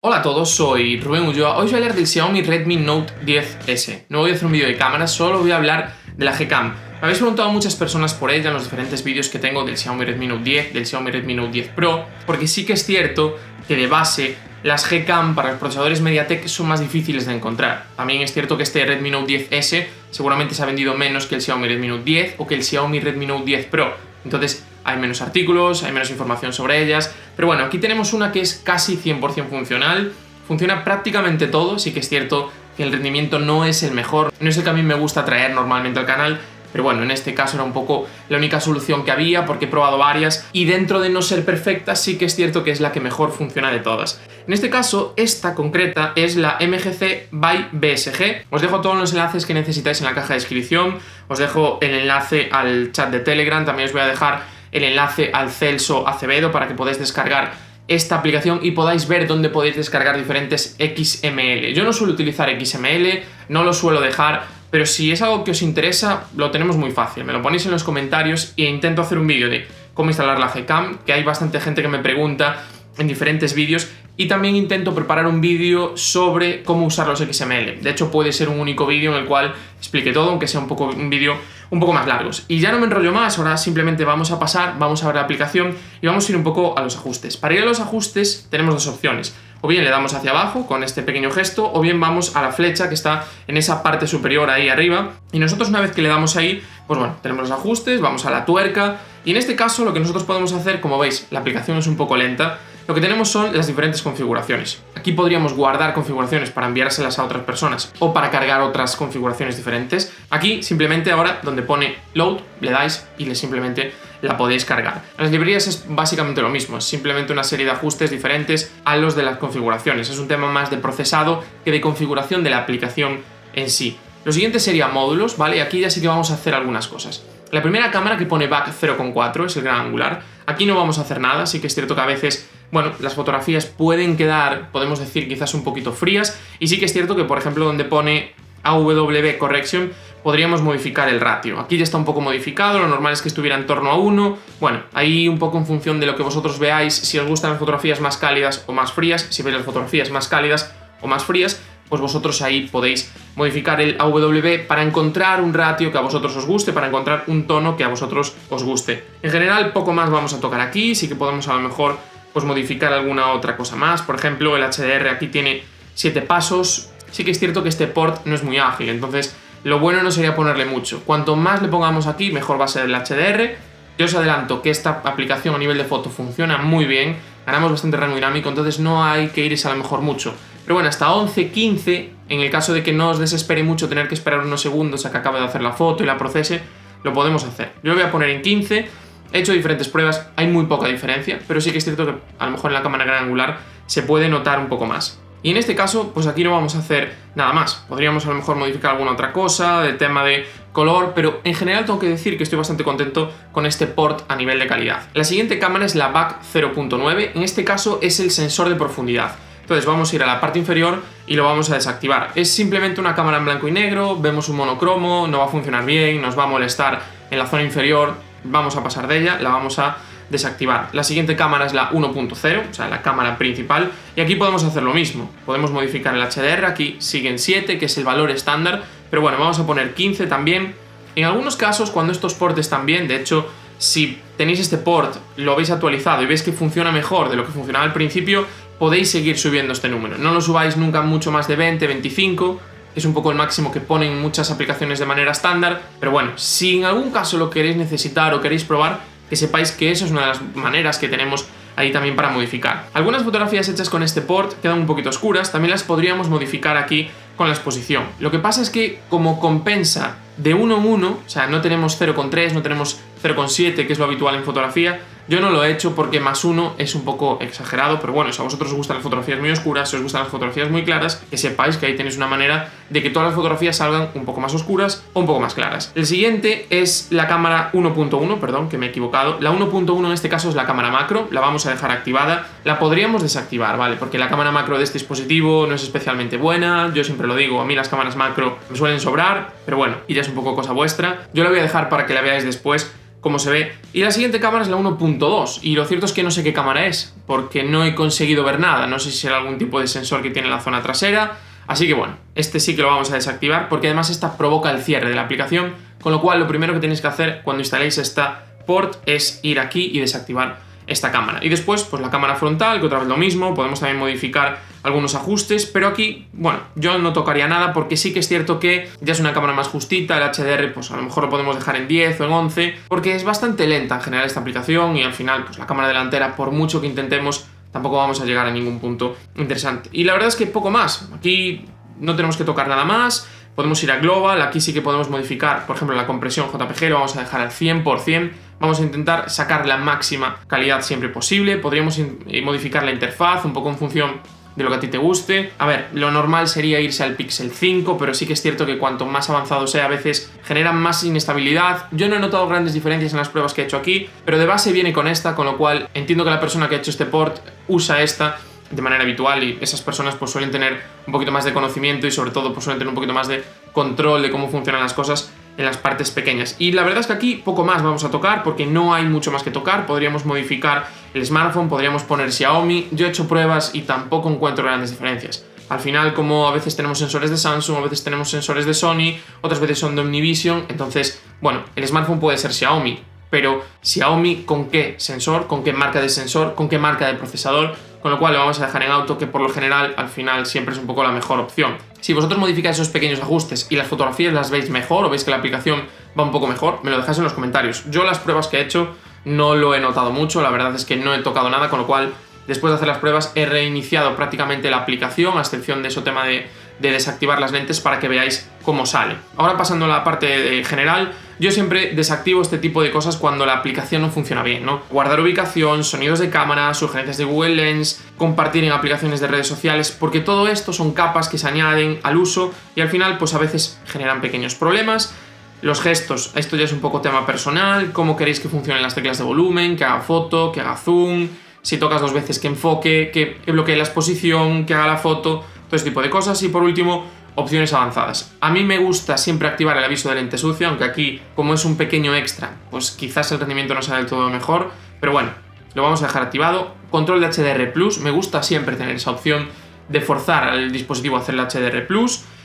Hola a todos, soy Rubén Ulloa. Hoy os voy a hablar del Xiaomi Redmi Note 10S. No voy a hacer un vídeo de cámara, solo voy a hablar de la Gcam. Me habéis preguntado muchas personas por ella en los diferentes vídeos que tengo del Xiaomi Redmi Note 10, del Xiaomi Redmi Note 10 Pro, porque sí que es cierto que de base las Gcam para los procesadores MediaTek son más difíciles de encontrar. También es cierto que este Redmi Note 10S seguramente se ha vendido menos que el Xiaomi Redmi Note 10 o que el Xiaomi Redmi Note 10 Pro. Entonces hay menos artículos, hay menos información sobre ellas. Pero bueno, aquí tenemos una que es casi 100% funcional. Funciona prácticamente todo, sí que es cierto que el rendimiento no es el mejor, no es el que a mí me gusta traer normalmente al canal, pero bueno, en este caso era un poco la única solución que había porque he probado varias y dentro de no ser perfecta sí que es cierto que es la que mejor funciona de todas. En este caso, esta concreta es la MGC by BSG. Os dejo todos los enlaces que necesitáis en la caja de descripción, os dejo el enlace al chat de Telegram, también os voy a dejar el enlace al Celso Acevedo para que podáis descargar esta aplicación y podáis ver dónde podéis descargar diferentes XML. Yo no suelo utilizar XML, no lo suelo dejar, pero si es algo que os interesa, lo tenemos muy fácil. Me lo ponéis en los comentarios e intento hacer un vídeo de cómo instalar la Gcam, que hay bastante gente que me pregunta en diferentes vídeos, y también intento preparar un vídeo sobre cómo usar los XML. De hecho, puede ser un único vídeo en el cual explique todo, aunque sea un vídeo un poco más largos. Y ya no me enrollo más, ahora simplemente vamos a ver la aplicación y vamos a ir un poco a los ajustes. Para ir a los ajustes tenemos dos opciones. O bien le damos hacia abajo con este pequeño gesto, o bien vamos a la flecha que está en esa parte superior ahí arriba. Y nosotros una vez que le damos ahí, pues bueno, tenemos los ajustes, vamos a la tuerca. Y en este caso lo que nosotros podemos hacer, como veis, la aplicación es un poco lenta. Lo que tenemos son las diferentes configuraciones. Aquí podríamos guardar configuraciones para enviárselas a otras personas o para cargar otras configuraciones diferentes. Aquí simplemente ahora donde pone Load le dais y simplemente la podéis cargar. En las librerías es básicamente lo mismo, es simplemente una serie de ajustes diferentes a los de las configuraciones. Es un tema más de procesado que de configuración de la aplicación en sí. Lo siguiente sería módulos, ¿vale? Y aquí ya sí que vamos a hacer algunas cosas. La primera cámara que pone back 0,4 es el gran angular. Aquí no vamos a hacer nada, sí que es cierto que a veces, bueno, las fotografías pueden quedar, podemos decir, quizás un poquito frías, y sí que es cierto que, por ejemplo, donde pone AW Correction, podríamos modificar el ratio. Aquí ya está un poco modificado, lo normal es que estuviera en torno a 1. Bueno, ahí un poco en función de lo que vosotros veáis, si os gustan las fotografías más cálidas o más frías, si veis las fotografías más cálidas o más frías, pues vosotros ahí podéis modificar el AW para encontrar un ratio que a vosotros os guste, para encontrar un tono que a vosotros os guste. En general, poco más vamos a tocar aquí, sí que podemos a lo mejor pues modificar alguna otra cosa más. Por ejemplo, el HDR aquí tiene 7 pasos. Sí que es cierto que este port no es muy ágil, entonces lo bueno no sería ponerle mucho. Cuanto más le pongamos aquí, mejor va a ser el HDR. Yo os adelanto que esta aplicación a nivel de foto funciona muy bien, ganamos bastante rango dinámico, entonces no hay que irse a lo mejor mucho. Pero bueno, hasta 11, 15, en el caso de que no os desespere mucho tener que esperar unos segundos a que acabe de hacer la foto y la procese, lo podemos hacer. Yo lo voy a poner en 15, he hecho diferentes pruebas, hay muy poca diferencia, pero sí que es cierto que a lo mejor en la cámara gran angular se puede notar un poco más. Y en este caso, pues aquí no vamos a hacer nada más. Podríamos a lo mejor modificar alguna otra cosa, del tema de color, pero en general tengo que decir que estoy bastante contento con este port a nivel de calidad. La siguiente cámara es la BAC 0.9, en este caso es el sensor de profundidad. Entonces vamos a ir a la parte inferior y lo vamos a desactivar. Es simplemente una cámara en blanco y negro, vemos un monocromo, no va a funcionar bien, nos va a molestar en la zona inferior, vamos a pasar de ella, la vamos a desactivar. La siguiente cámara es la 1.0, o sea, la cámara principal, y aquí podemos hacer lo mismo. Podemos modificar el HDR, aquí siguen 7, que es el valor estándar, pero bueno, vamos a poner 15 también. En algunos casos, cuando estos ports están bien, de hecho, si tenéis este port, lo habéis actualizado y veis que funciona mejor de lo que funcionaba al principio, podéis seguir subiendo este número. No lo subáis nunca mucho más de 20, 25, es un poco el máximo que ponen muchas aplicaciones de manera estándar, pero bueno, si en algún caso lo queréis necesitar o queréis probar, que sepáis que eso es una de las maneras que tenemos ahí también para modificar. Algunas fotografías hechas con este port quedan un poquito oscuras, también las podríamos modificar aquí con la exposición. Lo que pasa es que como compensa de 1 en 1, o sea, no tenemos 0,3, no tenemos 0,7, que es lo habitual en fotografía, yo no lo he hecho porque más 1 es un poco exagerado, pero bueno, si a vosotros os gustan las fotografías muy oscuras, si os gustan las fotografías muy claras, que sepáis que ahí tenéis una manera de que todas las fotografías salgan un poco más oscuras o un poco más claras. El siguiente es la cámara 1.1, perdón, que me he equivocado. La 1.1 en este caso es la cámara macro, la vamos a dejar activada, la podríamos desactivar, ¿vale? Porque la cámara macro de este dispositivo no es especialmente buena, yo siempre lo digo, a mí las cámaras macro me suelen sobrar, pero bueno, y ya es un poco cosa vuestra. Yo la voy a dejar para que la veáis después, cómo se ve. Y la siguiente cámara es la 1.2 y lo cierto es que no sé qué cámara es, porque no he conseguido ver nada. No sé si será algún tipo de sensor que tiene en la zona trasera, así que bueno, este sí que lo vamos a desactivar porque además esta provoca el cierre de la aplicación, con lo cual lo primero que tenéis que hacer cuando instaléis esta port es ir aquí y desactivar esta cámara. Y después, pues la cámara frontal, que otra vez lo mismo, podemos también modificar algunos ajustes, pero aquí, bueno, yo no tocaría nada porque sí que es cierto que ya es una cámara más justita, el HDR pues a lo mejor lo podemos dejar en 10 o en 11, porque es bastante lenta en general esta aplicación y al final pues la cámara delantera, por mucho que intentemos, tampoco vamos a llegar a ningún punto interesante. Y la verdad es que poco más, aquí no tenemos que tocar nada más. Podemos ir a Global, aquí sí que podemos modificar, por ejemplo, la compresión JPG, lo vamos a dejar al 100%, vamos a intentar sacar la máxima calidad siempre posible, podríamos modificar la interfaz un poco en función de lo que a ti te guste. A ver, lo normal sería irse al Pixel 5, pero sí que es cierto que cuanto más avanzado sea, a veces genera más inestabilidad. Yo no he notado grandes diferencias en las pruebas que he hecho aquí, pero de base viene con esta, con lo cual entiendo que la persona que ha hecho este port usa esta de manera habitual y esas personas pues suelen tener un poquito más de conocimiento y sobre todo pues suelen tener un poquito más de control de cómo funcionan las cosas en las partes pequeñas. Y la verdad es que aquí poco más vamos a tocar porque no hay mucho más que tocar. Podríamos modificar el smartphone, podríamos poner Xiaomi. Yo he hecho pruebas y tampoco encuentro grandes diferencias. Al final, como a veces tenemos sensores de Samsung, a veces tenemos sensores de Sony, otras veces son de Omnivision, entonces, bueno, el smartphone puede ser Xiaomi, pero Xiaomi ¿con qué sensor? ¿Con qué marca de sensor? ¿Con qué marca de procesador? Con lo cual lo vamos a dejar en auto, que por lo general al final siempre es un poco la mejor opción. Si vosotros modificáis esos pequeños ajustes y las fotografías las veis mejor o veis que la aplicación va un poco mejor, me lo dejáis en los comentarios. Yo las pruebas que he hecho no lo he notado mucho, la verdad es que no he tocado nada, con lo cual después de hacer las pruebas he reiniciado prácticamente la aplicación, a excepción de ese tema de desactivar las lentes para que veáis cómo sale. Ahora pasando a la parte general, yo siempre desactivo este tipo de cosas cuando la aplicación no funciona bien, ¿no? Guardar ubicación, sonidos de cámara, sugerencias de Google Lens, compartir en aplicaciones de redes sociales, porque todo esto son capas que se añaden al uso y al final pues a veces generan pequeños problemas. Los gestos, esto ya es un poco tema personal, cómo queréis que funcionen las teclas de volumen, que haga foto, que haga zoom, si tocas 2 veces que enfoque, que bloquee la exposición, que haga la foto, todo ese tipo de cosas. Y por último, opciones avanzadas. A mí me gusta siempre activar el aviso de lente sucia, aunque aquí, como es un pequeño extra, pues quizás el rendimiento no sea del todo mejor, pero bueno, lo vamos a dejar activado. Control de HDR+, me gusta siempre tener esa opción de forzar al dispositivo a hacer el HDR+,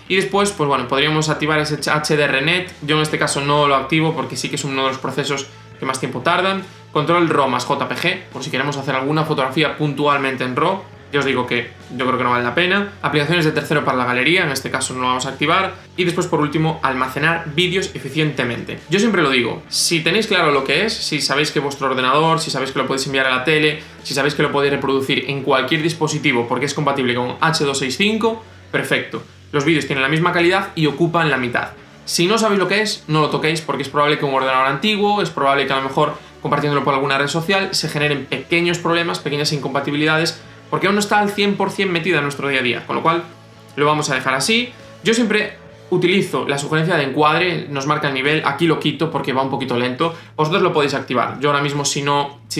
y después, pues bueno, podríamos activar ese HDRnet. Yo en este caso no lo activo porque sí que es uno de los procesos que más tiempo tardan. Control RAW más JPG, por si queremos hacer alguna fotografía puntualmente en RAW. Ya os digo que yo creo que no vale la pena. Aplicaciones de tercero para la galería, en este caso no lo vamos a activar. Y después, por último, almacenar vídeos eficientemente. Yo siempre lo digo, si tenéis claro lo que es, si sabéis que vuestro ordenador, si sabéis que lo podéis enviar a la tele, si sabéis que lo podéis reproducir en cualquier dispositivo porque es compatible con H265, perfecto. Los vídeos tienen la misma calidad y ocupan la mitad. Si no sabéis lo que es, no lo toquéis porque es probable que un ordenador antiguo, es probable que a lo mejor compartiéndolo por alguna red social se generen pequeños problemas, pequeñas incompatibilidades, porque aún no está al 100% metida en nuestro día a día, con lo cual lo vamos a dejar así. Yo siempre utilizo la sugerencia de encuadre, nos marca el nivel, aquí lo quito porque va un poquito lento, vosotros lo podéis activar. Yo ahora mismo si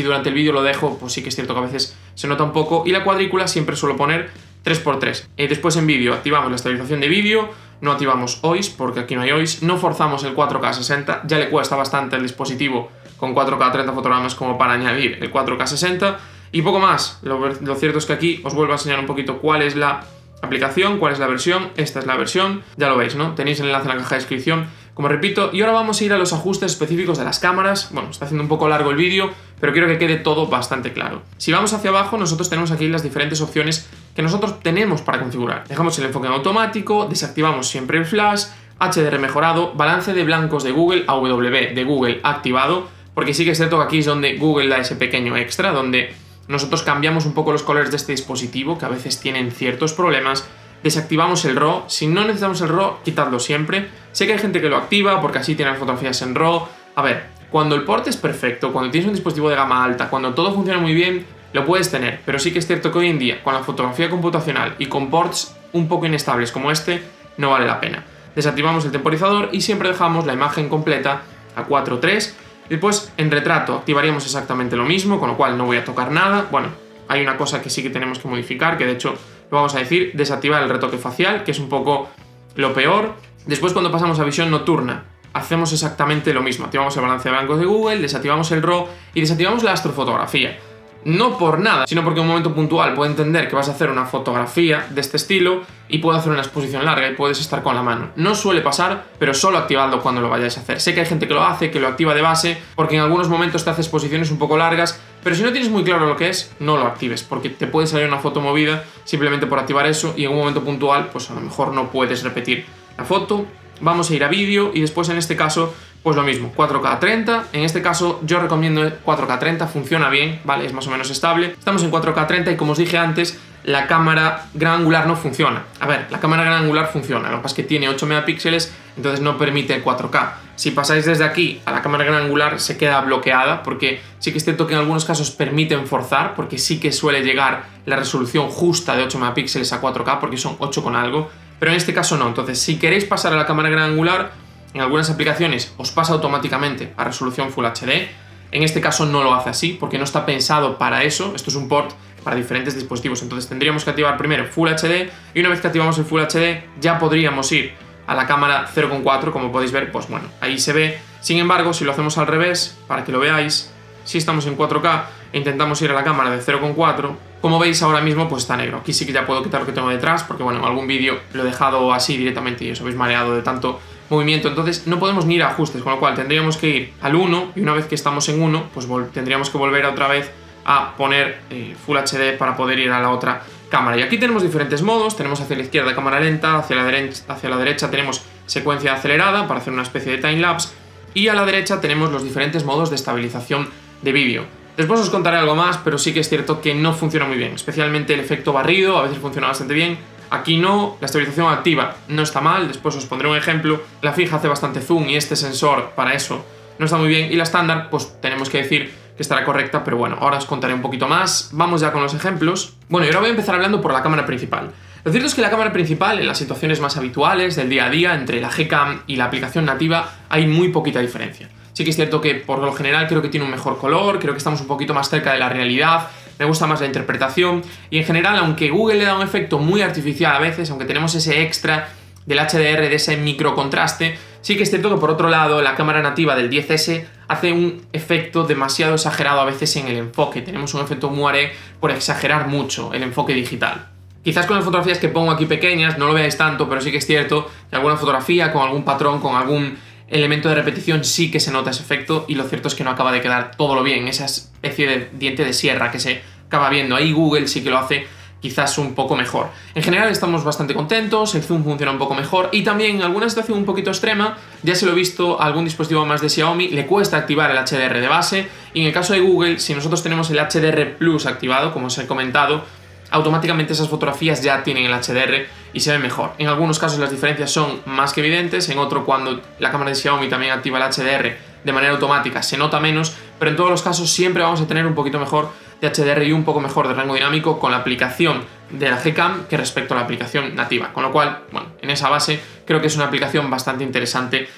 durante el vídeo lo dejo, pues sí que es cierto que a veces se nota un poco, y la cuadrícula siempre suelo poner 3×3. Después en vídeo activamos la estabilización de vídeo, no activamos OIS porque aquí no hay OIS, no forzamos el 4K 60, ya le cuesta bastante al dispositivo con 4K 30 fotogramas como para añadir el 4K 60 y poco más. Lo cierto es que aquí os vuelvo a enseñar un poquito cuál es la aplicación, cuál es la versión. Esta es la versión, ya lo veis, ¿no? Tenéis el enlace en la caja de descripción, como repito, y ahora vamos a ir a los ajustes específicos de las cámaras. Bueno, está haciendo un poco largo el vídeo, pero quiero que quede todo bastante claro. Si vamos hacia abajo, nosotros tenemos aquí las diferentes opciones que nosotros tenemos para configurar. Dejamos el enfoque en automático, desactivamos siempre el flash, HDR mejorado, balance de blancos de Google, AW de Google activado, porque sí que es cierto que aquí es donde Google da ese pequeño extra, donde nosotros cambiamos un poco los colores de este dispositivo, que a veces tienen ciertos problemas. Desactivamos el RAW, si no necesitamos el RAW, quitadlo siempre. Sé que hay gente que lo activa porque así tienen las fotografías en RAW. A ver, cuando el port es perfecto, cuando tienes un dispositivo de gama alta, cuando todo funciona muy bien, lo puedes tener, pero sí que es cierto que hoy en día, con la fotografía computacional y con ports un poco inestables como este, no vale la pena. Desactivamos el temporizador y siempre dejamos la imagen completa a 4:3. Después, en retrato, activaríamos exactamente lo mismo, con lo cual no voy a tocar nada. Bueno, hay una cosa que sí que tenemos que modificar, que de hecho lo vamos a decir, desactivar el retoque facial, que es un poco lo peor. Después, cuando pasamos a visión nocturna, hacemos exactamente lo mismo. Activamos el balance de blancos de Google, desactivamos el RAW y desactivamos la astrofotografía. No por nada, sino porque en un momento puntual puede entender que vas a hacer una fotografía de este estilo y puede hacer una exposición larga y puedes estar con la mano. No suele pasar, pero solo activadlo cuando lo vayáis a hacer. Sé que hay gente que lo hace, que lo activa de base, porque en algunos momentos te hace exposiciones un poco largas, pero si no tienes muy claro lo que es, no lo actives, porque te puede salir una foto movida simplemente por activar eso y en un momento puntual, pues a lo mejor no puedes repetir la foto. Vamos a ir a vídeo y después en este caso pues lo mismo, 4K 30, en este caso yo recomiendo 4K 30, funciona bien, ¿vale? Es más o menos estable. Estamos en 4K 30 y como os dije antes, la cámara gran angular no funciona. A ver, la cámara gran angular funciona, lo que pasa es que tiene 8 megapíxeles, entonces no permite el 4K. Si pasáis desde aquí a la cámara gran angular se queda bloqueada, porque sí que es cierto que en algunos casos permiten forzar, porque sí que suele llegar la resolución justa de 8 megapíxeles a 4K, porque son 8 con algo, pero en este caso no. Entonces, si queréis pasar a la cámara gran angular, en algunas aplicaciones os pasa automáticamente a resolución Full HD, en este caso no lo hace así porque no está pensado para eso, esto es un port para diferentes dispositivos, entonces tendríamos que activar primero Full HD y una vez que activamos el Full HD ya podríamos ir a la cámara 0.4, como podéis ver, pues bueno, ahí se ve. Sin embargo, si lo hacemos al revés, para que lo veáis, si estamos en 4K e intentamos ir a la cámara de 0.4, como veis ahora mismo pues está negro. Aquí sí que ya puedo quitar lo que tengo detrás porque bueno, en algún vídeo lo he dejado así directamente y os habéis mareado de tanto movimiento, entonces no podemos ni ir a ajustes, con lo cual tendríamos que ir al 1 y una vez que estamos en 1 pues tendríamos que volver otra vez a poner Full HD para poder ir a la otra cámara. Y aquí tenemos diferentes modos, tenemos hacia la izquierda cámara lenta, hacia la derecha tenemos secuencia acelerada para hacer una especie de timelapse y a la derecha tenemos los diferentes modos de estabilización de vídeo. Después os contaré algo más, pero sí que es cierto que no funciona muy bien, especialmente el efecto barrido, a veces funciona bastante bien. Aquí no, la estabilización activa no está mal, después os pondré un ejemplo. La fija hace bastante zoom y este sensor para eso no está muy bien. Y la estándar, pues tenemos que decir que estará correcta, pero bueno, ahora os contaré un poquito más. Vamos ya con los ejemplos. Bueno, y ahora voy a empezar hablando por la cámara principal. Lo cierto es que la cámara principal, en las situaciones más habituales del día a día, entre la Gcam y la aplicación nativa, hay muy poquita diferencia. Sí que es cierto que por lo general creo que tiene un mejor color, creo que estamos un poquito más cerca de la realidad, me gusta más la interpretación y en general, aunque Google le da un efecto muy artificial a veces, aunque tenemos ese extra del HDR, de ese micro contraste, sí que es cierto que por otro lado la cámara nativa del 10S hace un efecto demasiado exagerado a veces en el enfoque, tenemos un efecto moiré por exagerar mucho el enfoque digital. Quizás con las fotografías que pongo aquí pequeñas no lo veáis tanto, pero sí que es cierto que alguna fotografía con algún patrón, con algún elemento de repetición sí que se nota ese efecto y lo cierto es que no acaba de quedar todo lo bien, esa especie de diente de sierra que se acaba viendo. Ahí Google sí que lo hace quizás un poco mejor. En general estamos bastante contentos, el zoom funciona un poco mejor y también en alguna situación un poquito extrema, ya se lo he visto a algún dispositivo más de Xiaomi, le cuesta activar el HDR de base y en el caso de Google, si nosotros tenemos el HDR Plus activado, como os he comentado, automáticamente esas fotografías ya tienen el HDR y se ven mejor. En algunos casos las diferencias son más que evidentes, en otro cuando la cámara de Xiaomi también activa el HDR de manera automática se nota menos, pero en todos los casos siempre vamos a tener un poquito mejor de HDR y un poco mejor de rango dinámico con la aplicación de la Gcam que respecto a la aplicación nativa, con lo cual, bueno, en esa base creo que es una aplicación bastante interesante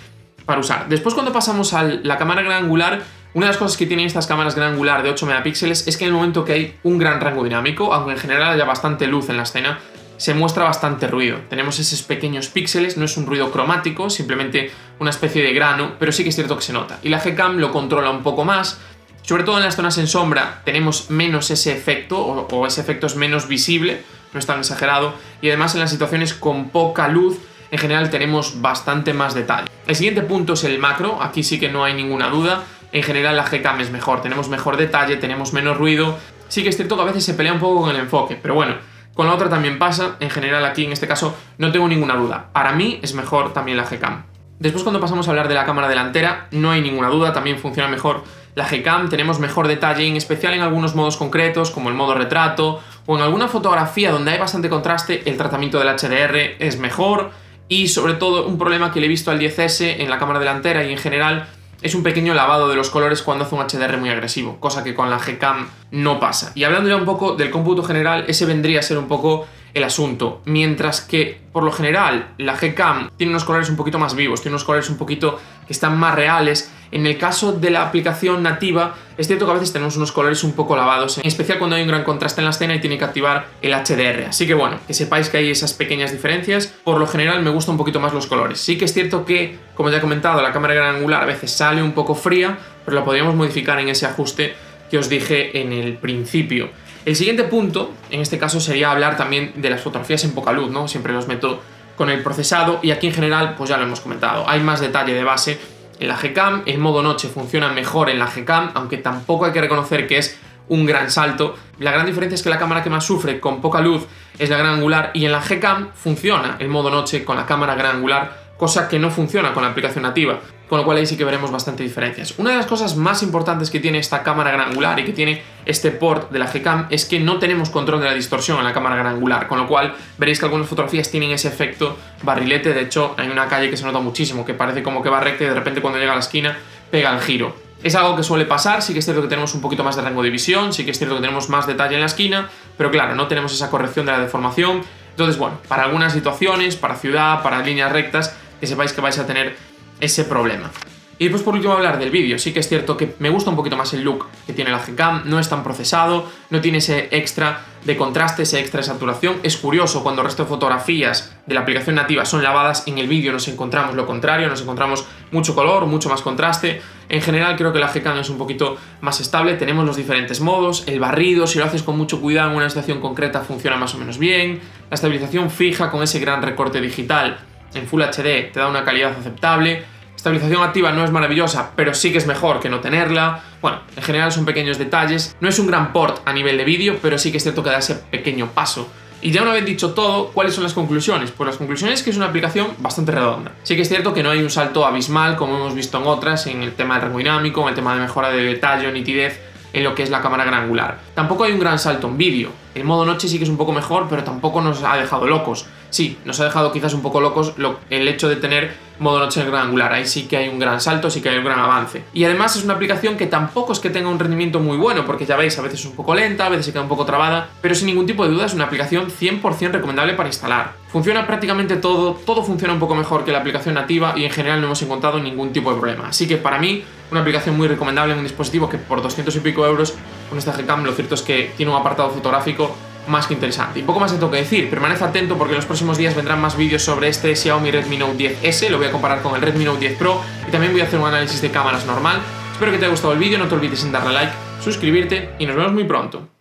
para usar. Después cuando pasamos a la cámara gran angular, una de las cosas que tienen estas cámaras gran angular de 8 megapíxeles es que en el momento que hay un gran rango dinámico, aunque en general haya bastante luz en la escena, se muestra bastante ruido. Tenemos esos pequeños píxeles, no es un ruido cromático, simplemente una especie de grano, pero sí que es cierto que se nota. Y la Gcam lo controla un poco más, sobre todo en las zonas en sombra tenemos menos ese efecto, o ese efecto es menos visible, no es tan exagerado, y además en las situaciones con poca luz, en general tenemos bastante más detalle. El siguiente punto es el macro, aquí sí que no hay ninguna duda. En general la Gcam es mejor, tenemos mejor detalle, tenemos menos ruido. Sí que es cierto que a veces se pelea un poco con el enfoque, pero bueno, con la otra también pasa. En general aquí en este caso no tengo ninguna duda. Para mí es mejor también la Gcam. Después cuando pasamos a hablar de la cámara delantera, no hay ninguna duda, también funciona mejor la Gcam, tenemos mejor detalle, en especial en algunos modos concretos, como el modo retrato, o en alguna fotografía donde hay bastante contraste, el tratamiento del HDR es mejor. Y sobre todo un problema que le he visto al 10S en la cámara delantera y en general es un pequeño lavado de los colores cuando hace un HDR muy agresivo, cosa que con la Gcam no pasa. Y hablando ya un poco del cómputo general, ese vendría a ser un poco el asunto. Mientras que, por lo general, la Gcam tiene unos colores un poquito más vivos, tiene unos colores un poquito que están más reales, En el caso de la aplicación nativa, es cierto que a veces tenemos unos colores un poco lavados, en especial cuando hay un gran contraste en la escena y tiene que activar el HDR. Así que bueno, que sepáis que hay esas pequeñas diferencias. Por lo general me gustan un poquito más los colores. Sí que es cierto que, como ya he comentado, la cámara gran angular a veces sale un poco fría, pero la podríamos modificar en ese ajuste que os dije en el principio. El siguiente punto, en este caso, sería hablar también de las fotografías en poca luz, ¿no? Siempre los meto con el procesado y aquí en general, pues ya lo hemos comentado, hay más detalle de base en la Gcam, el modo noche funciona mejor en la Gcam, aunque tampoco hay que reconocer que es un gran salto. La gran diferencia es que la cámara que más sufre con poca luz es la gran angular y en la Gcam funciona el modo noche con la cámara gran angular, cosa que no funciona con la aplicación nativa, con lo cual ahí sí que veremos bastante diferencias. Una de las cosas más importantes que tiene esta cámara gran angular y que tiene este port de la Gcam es que no tenemos control de la distorsión en la cámara gran angular, con lo cual veréis que algunas fotografías tienen ese efecto barrilete. De hecho, hay una calle que se nota muchísimo, que parece como que va recta y de repente cuando llega a la esquina pega el giro. Es algo que suele pasar, sí que es cierto que tenemos un poquito más de rango de visión, sí que es cierto que tenemos más detalle en la esquina, pero claro, no tenemos esa corrección de la deformación. Entonces, bueno, para algunas situaciones, para ciudad, para líneas rectas, que sepáis que vais a tener ese problema. Y después por último hablar del vídeo. Sí que es cierto que me gusta un poquito más el look que tiene la Gcam, no es tan procesado, no tiene ese extra de contraste, ese extra de saturación. Es curioso, cuando el resto de fotografías de la aplicación nativa son lavadas, en el vídeo nos encontramos lo contrario, nos encontramos mucho color, mucho más contraste. En general creo que la Gcam es un poquito más estable, tenemos los diferentes modos, el barrido, si lo haces con mucho cuidado en una situación concreta funciona más o menos bien, la estabilización fija con ese gran recorte digital en Full HD te da una calidad aceptable. Estabilización activa no es maravillosa, pero sí que es mejor que no tenerla. Bueno, en general son pequeños detalles. No es un gran port a nivel de vídeo, pero sí que es cierto que da ese pequeño paso. Y ya una vez dicho todo, ¿cuáles son las conclusiones? Pues las conclusiones es que es una aplicación bastante redonda. Sí que es cierto que no hay un salto abismal como hemos visto en otras, en el tema del rango dinámico, en el tema de mejora de detalle o nitidez, en lo que es la cámara gran angular. Tampoco hay un gran salto en vídeo. El modo noche sí que es un poco mejor, pero tampoco nos ha dejado locos. Sí, nos ha dejado quizás un poco locos el hecho de tener modo noche en gran angular. Ahí sí que hay un gran salto, sí que hay un gran avance. Y además es una aplicación que tampoco es que tenga un rendimiento muy bueno, porque ya veis, a veces es un poco lenta, a veces se queda un poco trabada, pero sin ningún tipo de duda es una aplicación 100% recomendable para instalar. Funciona prácticamente todo funciona un poco mejor que la aplicación nativa y en general no hemos encontrado ningún tipo de problema. Así que para mí, una aplicación muy recomendable en un dispositivo que por 200 y pico euros con esta Gcam, lo cierto es que tiene un apartado fotográfico más que interesante. Y poco más tengo que decir, permanece atento porque en los próximos días vendrán más vídeos sobre este Xiaomi Redmi Note 10S, lo voy a comparar con el Redmi Note 10 Pro y también voy a hacer un análisis de cámaras normal. Espero que te haya gustado el vídeo, no te olvides en darle a like, suscribirte y nos vemos muy pronto.